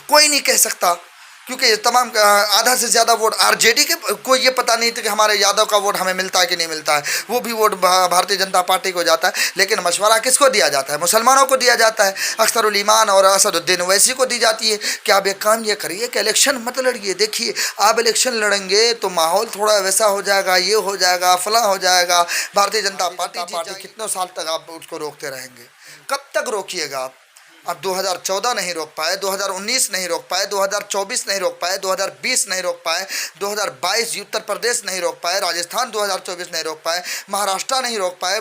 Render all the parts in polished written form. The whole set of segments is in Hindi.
कोई नहीं कह सकता, क्योंकि ये तमाम आधा से ज़्यादा वोट आरजेडी के को ये पता नहीं था कि हमारे यादव का वोट हमें मिलता है कि नहीं मिलता है, वो भी वोट भारतीय जनता पार्टी को जाता है। लेकिन मशवरा किसको दिया जाता है? मुसलमानों को दिया जाता है। अख्तरुल ईमान और असदुद्दीन ओवैसी को दी जाती है कि आप एक काम ये करिए कि इलेक्शन मत लड़िए, देखिए आप इलेक्शन लड़ेंगे तो माहौल थोड़ा वैसा हो जाएगा, ये हो जाएगा, फला हो जाएगा, भारतीय जनता पार्टी कितने साल तक आप उसको रोकते रहेंगे? कब तक रोकिएगा आप? अब 2014 नहीं रोक पाए, 2019 नहीं रोक पाए, 2024 नहीं रोक पाए, 2020 नहीं रोक पाए, 2022 उत्तर प्रदेश नहीं रोक पाए, राजस्थान 2024 नहीं रोक पाए, महाराष्ट्र नहीं रोक पाए,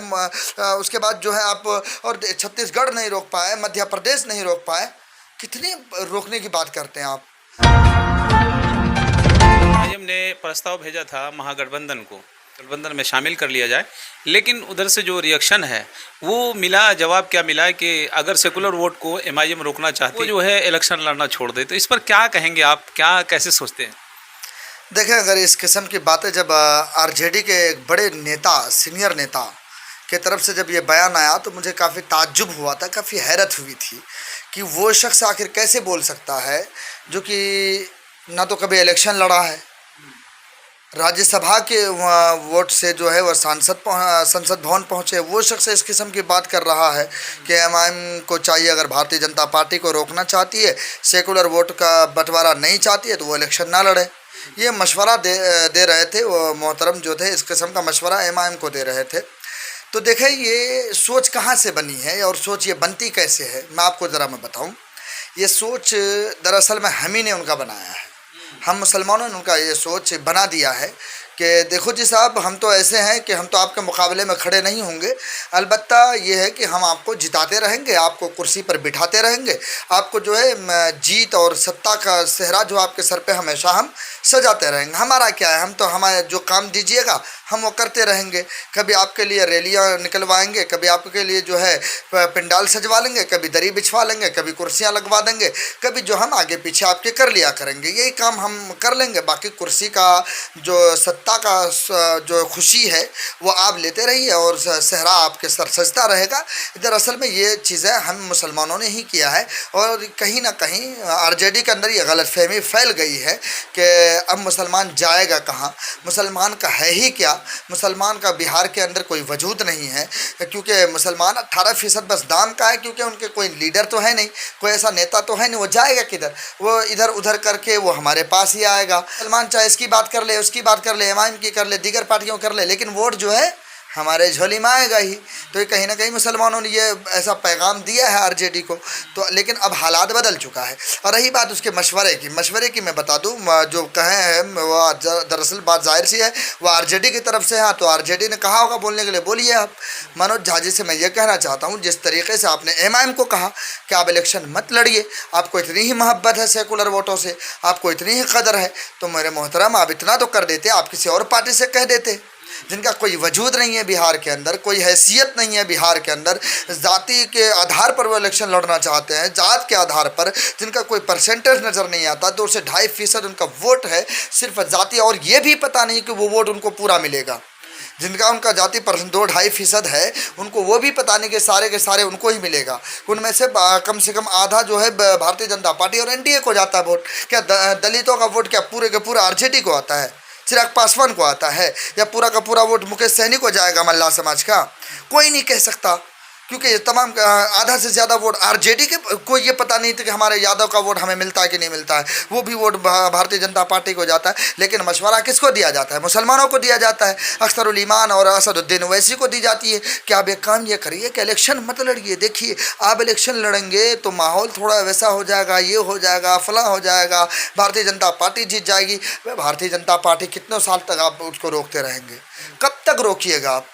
उसके बाद जो है आप और छत्तीसगढ़ नहीं रोक पाए, मध्य प्रदेश नहीं रोक पाए। कितनी रोकने की बात करते हैं आप? आईएम ने प्रस्ताव भेजा था महागठबंधन को गठबंधन में शामिल कर लिया जाए, लेकिन उधर से जो रिएक्शन है वो मिला, जवाब क्या मिला है कि अगर सेकुलर वोट को एमआईएम रोकना चाहती है, जो है इलेक्शन लड़ना छोड़ दे। तो इस पर क्या कहेंगे आप, क्या कैसे सोचते हैं? देखें, अगर इस किस्म की बातें जब आरजेडी के एक बड़े नेता, सीनियर नेता के तरफ से जब ये बयान आया तो मुझे काफ़ी ताज्जुब हुआ था, काफ़ी हैरत हुई थी कि वो शख्स आखिर कैसे बोल सकता है जो कि ना तो कभी इलेक्शन लड़ा है, राज्यसभा के वोट से जो है वह संसद भवन पहुंचे, वो शख्स इस किस्म की बात कर रहा है कि एमआईएम को चाहिए, अगर भारतीय जनता पार्टी को रोकना चाहती है, सेकुलर वोट का बंटवारा नहीं चाहती है, तो वो इलेक्शन ना लड़े। ये मशवरा दे रहे थे वो मोहतरम जो थे, इस किस्म का मशवरा एमआईएम को दे रहे थे। तो देखें ये सोच कहाँ से बनी है और सोच ये बनती कैसे है, मैं आपको ज़रा मैं बताऊँ। ये सोच दरअसल में हम ही ने उनका बनाया है, हम मुसलमानों ने उनका ये सोच बना दिया है कि देखो जी साहब, हम तो ऐसे हैं कि हम तो आपके मुकाबले में खड़े नहीं होंगे, अलबत्ता ये है कि हम आपको जिताते रहेंगे, आपको कुर्सी पर बिठाते रहेंगे, आपको जो है जीत और सत्ता का सेहरा जो आपके सर पे हमेशा हम सजाते रहेंगे। हमारा क्या है, हम तो हमारे जो काम दीजिएगा हम वो करते रहेंगे। कभी आपके लिए रैलियाँ निकलवाएंगे, कभी आपके लिए जो है पंडाल सजवा लेंगे, कभी दरी बिछवा लेंगे, कभी कुर्सियाँ लगवा देंगे, कभी जो हम आगे पीछे आपके कर लिया करेंगे, यही काम हम कर लेंगे। बाकी कुर्सी का जो सत्ता का जो खुशी है वो आप लेते रहिए और सेहरा आपके सर सजता रहेगा। दरअसल में ये चीज़ें हम मुसलमानों ने ही किया है और कहीं ना कहीं आरजेडी के अंदर ये गलतफहमी फैल गई है कि अब मुसलमान जाएगा कहाँ, मुसलमान का है ही क्या, मुसलमान का बिहार के अंदर कोई वजूद नहीं है, क्योंकि मुसलमान 18% बस दाम का है, क्योंकि उनके कोई लीडर तो है नहीं, कोई ऐसा नेता तो है नहीं, वो जाएगा किधर? वो इधर उधर करके वो हमारे पास ही आएगा। मुसलमान चाहे इसकी बात कर ले, उसकी बात कर ले, एमआईएम की कर ले, दीगर पार्टियों कर ले, लेकिन वोट जो है हमारे झोली में आएगा ही। तो ये कहीं ना कहीं मुसलमानों ने ये ऐसा पैगाम दिया है आरजेडी को। तो लेकिन अब हालात बदल चुका है। और रही बात उसके मशवरे की मैं बता दूं, जो कहे हैं वो दरअसल बात जाहिर सी है, वो आरजेडी की तरफ से है, तो आरजेडी ने कहा होगा बोलने के लिए, बोलिए आप। मनोज झा जी से मैं ये कहना चाहता हूँ, जिस तरीके से आपने एमआईएम को कहा कि आप इलेक्शन मत लड़िए, आपको इतनी ही मोहब्बत है सेकुलर वोटों से, आपको इतनी ही कदर है, तो मेरे मोहतरम आप इतना तो कर देते, आप किसी और पार्टी से कह देते जिनका कोई वजूद नहीं है बिहार के अंदर, कोई हैसियत नहीं है बिहार के अंदर, जाति के आधार पर वो इलेक्शन लड़ना चाहते हैं, जात के आधार पर, जिनका कोई परसेंटेज नज़र नहीं आता, 2 से 2.5% उनका वोट है सिर्फ जाति, और ये भी पता नहीं कि वो वोट उनको पूरा मिलेगा। जिनका उनका जाति 2-2.5% है, उनको वो भी पता नहीं कि सारे के सारे उनको ही मिलेगा। उनमें से कम आधा जो है भारतीय जनता पार्टी और एनडीए को जाता है वोट। क्या दलितों का वोट क्या पूरे के पूरा आरजेडी को आता है, चिराग पासवान को आता है, या पूरा का पूरा वोट मुकेश सहनी को जाएगा मल्लाह समाज का? कोई नहीं कह सकता, क्योंकि ये तमाम आधा से ज़्यादा वोट आरजेडी के को ये पता नहीं था कि हमारे यादव का वोट हमें मिलता है कि नहीं मिलता है, वो भी वोट भारतीय जनता पार्टी को जाता है। लेकिन मशवरा किसको दिया जाता है? मुसलमानों को दिया जाता है। अख्तरुल ईमान और असदुद्दीन ओवैसी को दी जाती है कि आप एक काम ये करिए कि इलेक्शन मत लड़िए, देखिए आप इलेक्शन लड़ेंगे तो माहौल थोड़ा वैसा हो जाएगा, ये हो जाएगा, फला हो जाएगा, भारतीय जनता पार्टी जीत जाएगी। भारतीय जनता पार्टी कितने साल तक आप उसको रोकते रहेंगे? कब तक रोकिएगा आप?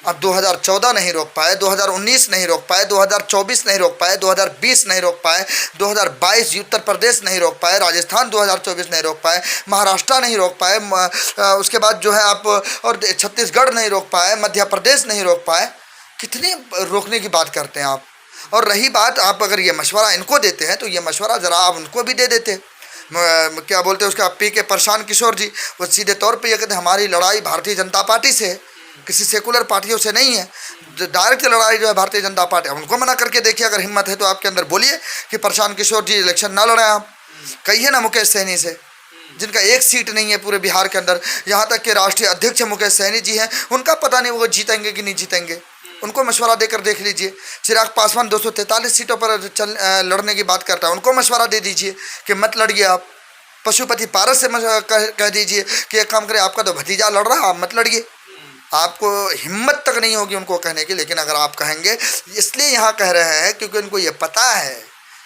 अब 2014 नहीं रोक पाए, 2019 नहीं रोक पाए, 2024 नहीं रोक पाए, 2020 नहीं रोक पाए, 2022 उत्तर प्रदेश नहीं रोक पाए, राजस्थान 2024 नहीं रोक पाए, महाराष्ट्र नहीं रोक पाए, उसके बाद जो है आप और छत्तीसगढ़ नहीं रोक पाए, मध्य प्रदेश नहीं रोक पाए। कितनी रोकने की बात करते हैं आप? और रही बात, आप अगर ये मशवरा इनको देते हैं तो ये मशवरा ज़रा आप उनको भी दे देते। क्या बोलते हैं उसका, पी के प्रशांत किशोर जी, वो सीधे तौर पे ये कहते हैं हमारी लड़ाई भारतीय जनता पार्टी से है, किसी सेकुलर पार्टियों से नहीं है। जो डायरेक्ट लड़ाई जो है भारतीय जनता पार्टी, उनको मना करके देखिए, अगर हिम्मत है तो आपके अंदर बोलिए कि प्रशांत किशोर जी इलेक्शन ना लड़ें आप। कहिए ना मुकेश सहनी से, जिनका एक सीट नहीं है पूरे बिहार के अंदर। यहाँ तक कि राष्ट्रीय अध्यक्ष मुकेश सहनी जी हैं, उनका पता नहीं वो जीतेंगे कि नहीं जीतेंगे। उनको मशवरा देकर देख लीजिए। चिराग पासवान 243 सीटों पर लड़ने की बात करता है, उनको मशवरा दे दीजिए कि मत लड़िए आप। पशुपति पारस से कह दीजिए कि एक काम करें, आपका तो भतीजा लड़ रहा है, आप मत लड़िए। आपको हिम्मत तक नहीं होगी उनको कहने की, लेकिन अगर आप कहेंगे, इसलिए यहाँ कह रहे हैं क्योंकि उनको ये पता है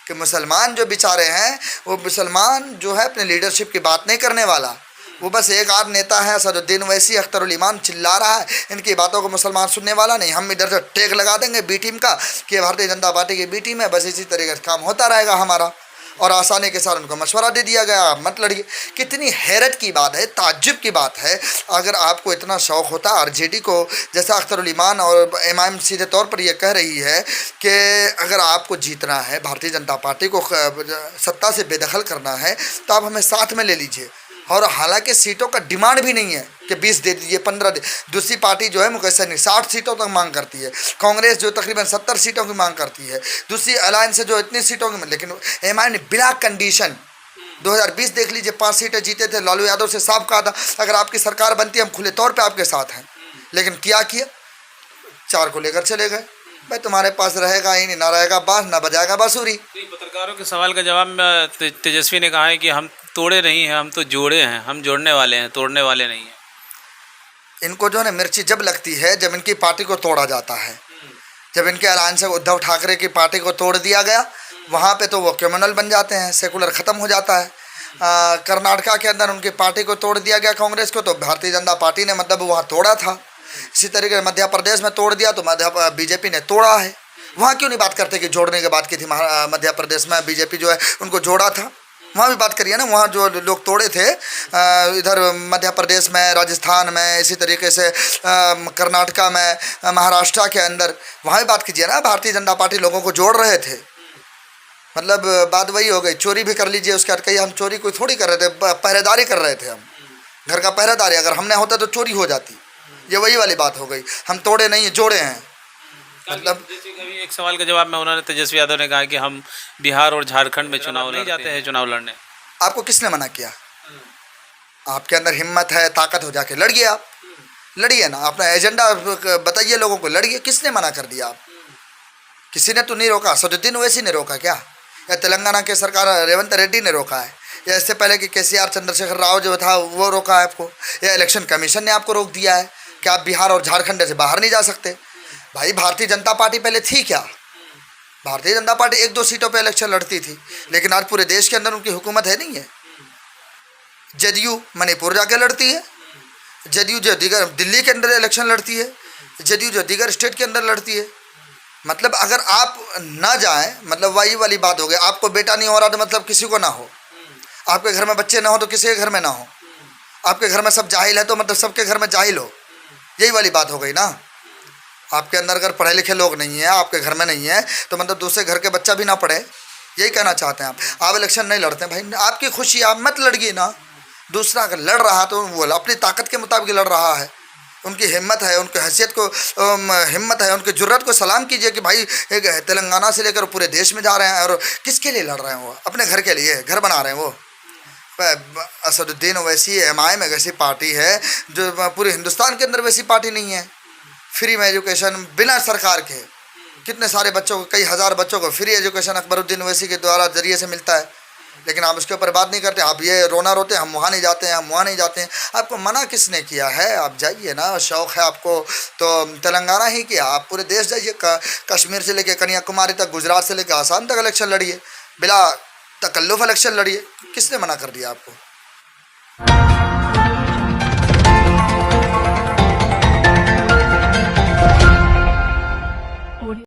कि मुसलमान जो बेचारे हैं, वो मुसलमान जो है अपने लीडरशिप की बात नहीं करने वाला। वो बस एक आध नेता है असदुद्दीन ओवैसी, अख्तरुल ईमान चिल्ला रहा है, इनकी बातों को मुसलमान सुनने वाला नहीं। हम इधर से टेक लगा देंगे बी टीम का कि भारतीय जनता पार्टी की बी टीम है, बस इसी तरीके से काम होता रहेगा हमारा। और आसानी के साथ उनको मशवरा दे दिया गया, आप मत लड़िए। कितनी हैरत की बात है, ताज्जुब की बात है। अगर आपको इतना शौक़ होता आरजेडी को, जैसा अख्तरुल ईमान और एमआईएम सीधे तौर पर यह कह रही है कि अगर आपको जीतना है, भारतीय जनता पार्टी को सत्ता से बेदखल करना है, तो आप हमें साथ में ले लीजिए। और हालांकि सीटों का डिमांड भी नहीं है कि 20 दे दीजिए, 15 दे। दूसरी पार्टी जो है मुकेश सहनी 60 सीटों तक मांग करती है, कांग्रेस जो तकरीबन 70 सीटों की मांग करती है, दूसरी अलायंस जो इतनी सीटों की, लेकिन एमआईएम ने बिना कंडीशन 2020 देख लीजिए 5 सीटें जीते थे। लालू यादव से साफ कहा था अगर आपकी सरकार बनती है हम खुले तौर पर आपके साथ हैं, लेकिन क्या किया, 4 को लेकर चले गए। भाई तुम्हारे पास रहेगा ही नहीं, ना रहेगा बांस ना बजाएगा बांसुरी। पत्रकारों के सवाल का जवाब में तेजस्वी ने कहा है कि हम तोड़े नहीं हैं, हम तो जोड़े हैं, हम जोड़ने वाले हैं, तोड़ने वाले नहीं हैं। इनको जो है मिर्ची जब लगती है जब इनकी पार्टी को तोड़ा जाता है। जब इनके अलायंस से उद्धव ठाकरे की पार्टी को तोड़ दिया गया, वहाँ पे तो वो क्रिमिनल बन जाते हैं, सेकुलर ख़त्म हो जाता है। कर्नाटका के अंदर उनकी पार्टी को तोड़ दिया गया कांग्रेस को, तो भारतीय जनता पार्टी ने मतलब वहाँ तोड़ा था। इसी तरीके से मध्य प्रदेश में तोड़ दिया तो बीजेपी ने तोड़ा है। वहाँ क्यों नहीं बात करते कि जोड़ने की बात की थी, मध्य प्रदेश में बीजेपी जो है उनको जोड़ा था, वहाँ भी बात करिए ना। वहाँ जो लोग तोड़े थे इधर मध्य प्रदेश में, राजस्थान में, इसी तरीके से कर्नाटका में, महाराष्ट्र के अंदर, वहाँ भी बात कीजिए ना। भारतीय जनता पार्टी लोगों को जोड़ रहे थे, मतलब बात वही हो गई। चोरी भी कर लीजिए, उसके बाद कहिए हम चोरी कोई थोड़ी कर रहे थे, पहरेदारी कर रहे थे, हम घर का पहरेदारी। अगर हमने होता तो चोरी हो जाती, ये वही वाली बात हो गई। हम तोड़े नहीं, जोड़े हैं। मतलब जैसे कभी एक सवाल के जवाब में उन्होंने, तेजस्वी यादव ने कहा कि हम बिहार और झारखंड में चुनाव नहीं जाते हैं, चुनाव लड़ने। आपको किसने मना किया? आपके अंदर हिम्मत है, ताकत हो, जाके लड़िए। आप लड़िए ना, अपना एजेंडा बताइए लोगों को, लड़िए। किसने मना कर दिया? आप किसी ने तो नहीं रोका। असदुद्दीन ओवैसी ने रोका क्या? या तेलंगाना के सरकार रेवंत रेड्डी ने रोका है? या इससे पहले कि केसीआर चंद्रशेखर राव जो था वो रोका है आपको? या इलेक्शन कमीशन ने आपको रोक दिया है कि आप बिहार और झारखंड से बाहर नहीं जा सकते? भाई भारतीय जनता पार्टी पहले थी क्या? भारतीय जनता पार्टी 1-2 सीटों पे इलेक्शन लड़ती थी, लेकिन आज पूरे देश के अंदर उनकी हुकूमत है नहीं है। जदयू मणिपुर जाके लड़ती है, जदयू जो दीगर दिल्ली के अंदर इलेक्शन लड़ती है, जदयू जो दीगर स्टेट के अंदर लड़ती है। मतलब अगर आप ना जाएं, मतलब वही वाली बात हो गई। आपको बेटा नहीं हो रहा तो मतलब किसी को ना हो, आपके घर में बच्चे ना हो तो किसी के घर में ना हो, आपके घर में सब जाहिल है तो मतलब सबके घर में जाहिल हो, यही वाली बात हो गई ना। आपके अंदर अगर पढ़े लिखे लोग नहीं हैं, आपके घर में नहीं है, तो मतलब दूसरे घर के बच्चा भी ना पढ़े, यही कहना चाहते हैं आप इलेक्शन नहीं लड़ते हैं। भाई आपकी खुशी, आप मत लड़िए ना। दूसरा अगर लड़ रहा तो वो अपनी ताकत के मुताबिक लड़ रहा है, उनकी हिम्मत है, उनकी हैसियत को हिम्मत है, उनकी जुर्रत को सलाम कीजिए कि भाई एक तेलंगाना से लेकर पूरे देश में जा रहे हैं। और किसके लिए लड़ रहे हैं? वो अपने घर के लिए घर बना रहे हैं। वो असदुद्दीन ओवैसी एमआईएम एक ऐसी पार्टी है जो पूरे हिंदुस्तान के अंदर वैसी पार्टी नहीं है। फ्री में एजुकेशन बिना सरकार के, कितने सारे बच्चों को, कई हज़ार बच्चों को फ्री एजुकेशन अकबरुद्दीन ओवैसी के द्वारा जरिए से मिलता है, लेकिन आप उसके ऊपर बात नहीं करते। आप ये रोना रोते हैं हम वहाँ नहीं जाते हैं, हम वहाँ नहीं जाते हैं। आपको मना किसने किया है? आप जाइए ना, शौक़ है आपको तो तेलंगाना ही किया, आप पूरे देश जाइए, कश्मीर से लेकर कन्याकुमारी तक, गुजरात से लेकर आसाम तक इलेक्शन लड़िए, बिला तकल्लुफ़ इलेक्शन लड़िए। किसने मना कर दिया आपको?